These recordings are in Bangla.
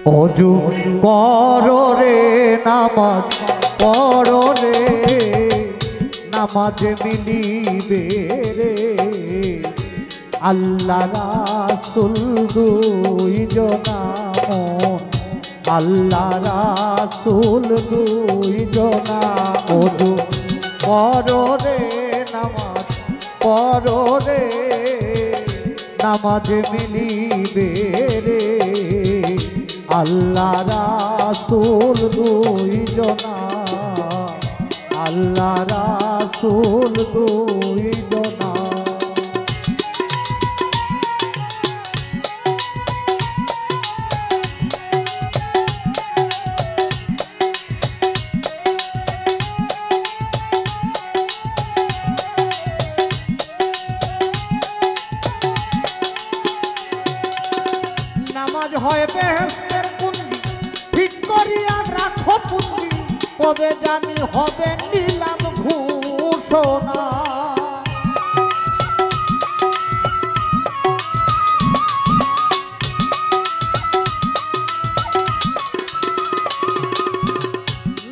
অজু করো রে নামাজ পড়ো রে, নামাজে মিলিবে রে আল্লাহ রাসূল দুই জনা মন, আল্লাহ রাসূল দুই জনা। অজু করো রে নামাজ পড়ো রে, নামাজে মিলিবে রে আল্লাহ রাসূল দুই জনা, আল্লাহ রাসূল দুই জনা। নামাজ হয় বেহেশতের কুঞ্জি, ঠিক করিয়া রাখো পুঁজি, কবে জানি হবে নিলাম ঘোষণা।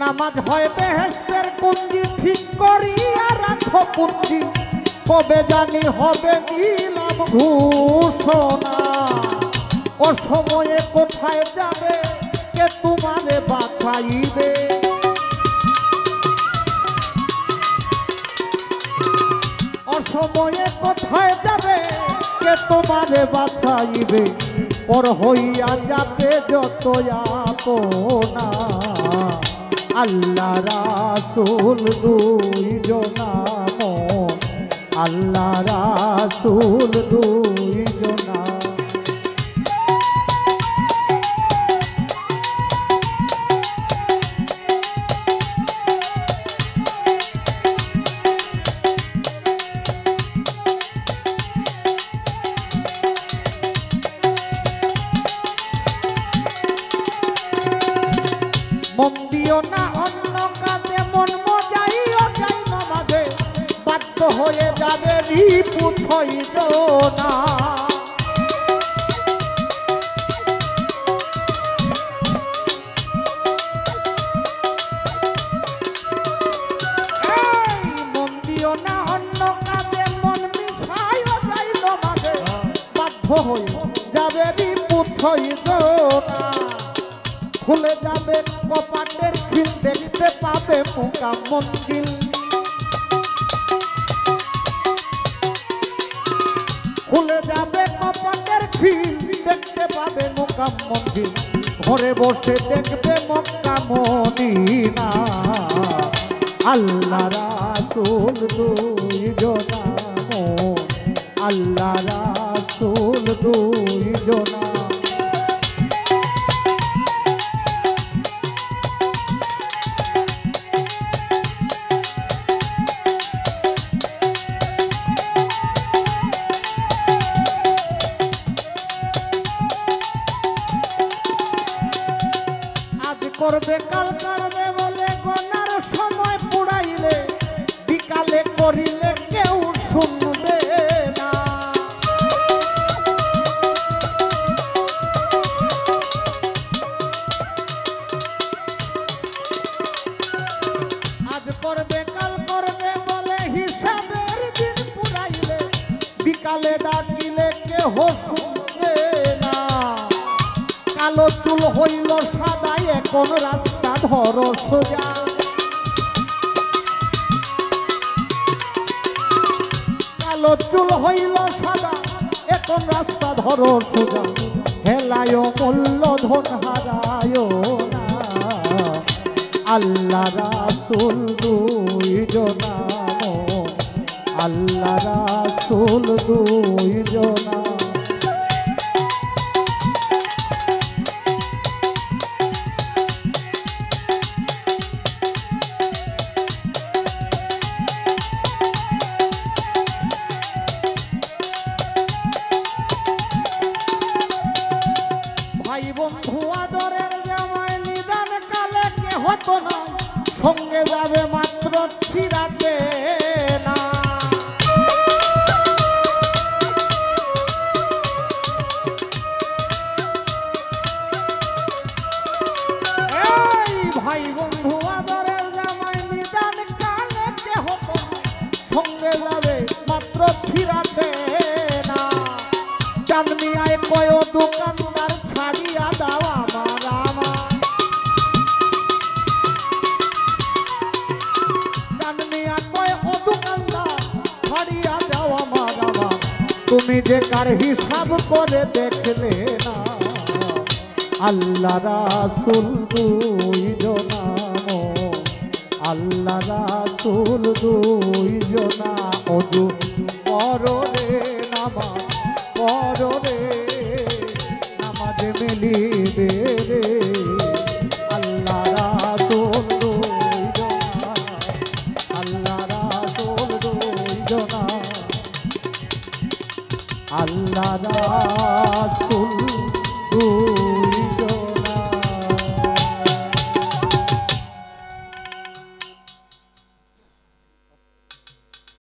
নামাজ হয় বেহেশতের কুঞ্জি, ঠিক করিয়া রাখো পুঁজি, কবে জানি হবে নিলাম ঘোষণা। ও সময়ে কোথায় যাবে, কে তোমারে বাছাইবে, ও সময়ে কোথায় যাবে, কে তোমারে বাছাইবে। পর হইয়া যাবে যত আপনা, আল্লাহ রাসূল দুই জনা মন, আল্লাহ রাসূল দুই জনা। মন দিও না অন্য কাজে, মন মজাইও যাই নামাজে, বাধ্য হয়ে যাবে রিপু ছয় জনা। মন দিও না অন্য কাজে, মন মিশাইও যাই নামাজে, বাধ্য হয়ে যাবে রিপু ছয় জনা। খুলে যাবে কপাটের খিল, দেখতে পাবে মুকা মন্দির। খুলে যাবে কপাটের খিল, দেখতে পাবে মুকা মন্দির। ঘরে বসে দেখবে মক্কা মদিনা, আল্লাহ রাসূল দুই জনা মন, আল্লাহ রাসূল দুই জনা। করবে কাল করবে বলে গোনার সময় পুড়াইলে, বিকালে করিলে কেউ শুনবে না। আজ করবে কাল করবে বলে হিসাবের দিন পুড়াইলে, বিকালে ডাকিলে কেহ শুনবে না। কালো চুল হইল সাদা, এখন রাস্তা ধরো সোজা। কালো চুল হইল সাদা, এখন রাস্তা ধরো সোজা। হেলায় মূল্য ধন হারায় না, আল্লাহ রাসূল দুই জনা মন, আল্লাহ রাসূল দুই জনা। ভাই বন্ধু আদরের জামাই নিদান কালে কে হতো না, সঙ্গে যাবে মাত্র ছিড়াতে না। নিজেকার হিসাব করে দেখলে না আল্লাহ রাসূল দুইজনা আল্লাহ রাসূল দুইজনা ওযু করো রে নামাজ পড়ো রে নামাজে মিলিবে